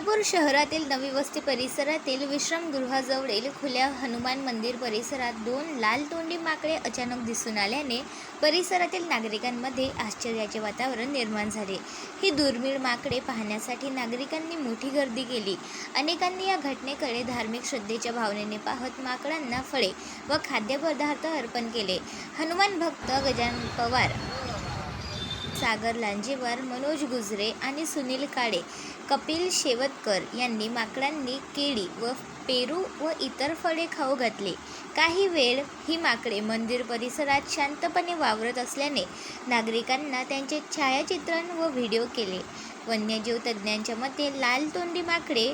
चंद्रपूर शहरातील नवी वस्ती परिसरातील विश्रामगृहाजवळील खुल्या हनुमान मंदिर परिसरात 2 लाल तोंडी माकडे अचानक दिसून आल्याने परिसरातील नागरिकांमध्ये आश्चर्याचे वातावरण निर्माण झाले। ही दुर्मिळ माकडे पाहण्यासाठी नागरिकांनी मोठी गर्दी केली। अनेकांनी या घटनेकडे धार्मिक श्रद्धेच्या भावनेने पाहत माकडांना फळे व खाद्यपदार्थ अर्पण केले। हनुमान भक्त गजानन पवार, सागर लांजेवार, मनोज गुजरे आणि सुनील काळे, कपिल शेवतकर यांनी माकडांनी केळी व पेरू व इतर फळे खाऊ घातले। काही वेळ ही माकडे मंदिर परिसरात शांतपणे वावरत असल्याने नागरिकांना त्यांचे छायाचित्रण व व्हिडिओ केले। वन्यजीव तज्ज्ञांच्या मते लाल तोंडी माकडे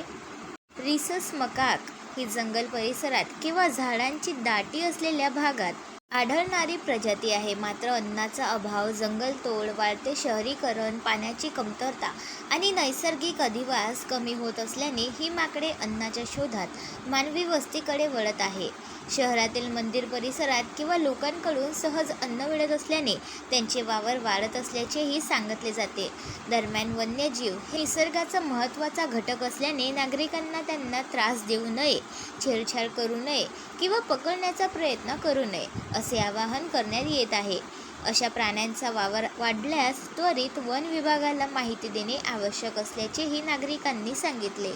रिसस मकाक ही जंगल परिसरात किंवा झाडांची दाटी असलेल्या भागात आढळणारी प्रजाती आहे। मात्र अन्नाचा अभाव, जंगलतोड, वाढते शहरीकरण, पाण्याची कमतरता आणि नैसर्गिक अधिवास कमी होत असल्याने ही माकडे अन्नाच्या शोधात मानवी वस्तीकडे वळत आहे। शहरातील मंदिर परिसरात किंवा लोकांकडून सहज अन्न मिळत असल्याने त्यांचे वावर वाढत असल्याचेही सांगितले जाते। दरम्यान वन्यजीव हे निसर्गाचा महत्त्वाचा घटक असल्याने नागरिकांना त्यांना त्रास देऊ नये, छेडछाड करू नये किंवा पकडण्याचा प्रयत्न करू नये असे आवाहन करण्यात येत आहे। अशा प्राण्यांचा वावर वाढल्यास त्वरित वन विभागाला माहिती देणे आवश्यक असल्याचेही नागरिकांनी सांगितले।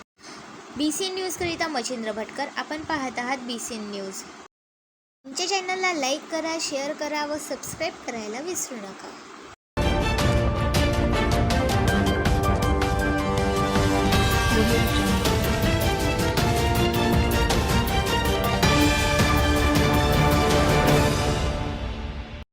BC न्यूजकरिता मच्छिंद्र भटकर, आपण पाहत आहात BC न्यूज। आमच्या चॅनलला लाईक करा, शेअर करा व सबस्क्राईब करायला विसरू नका।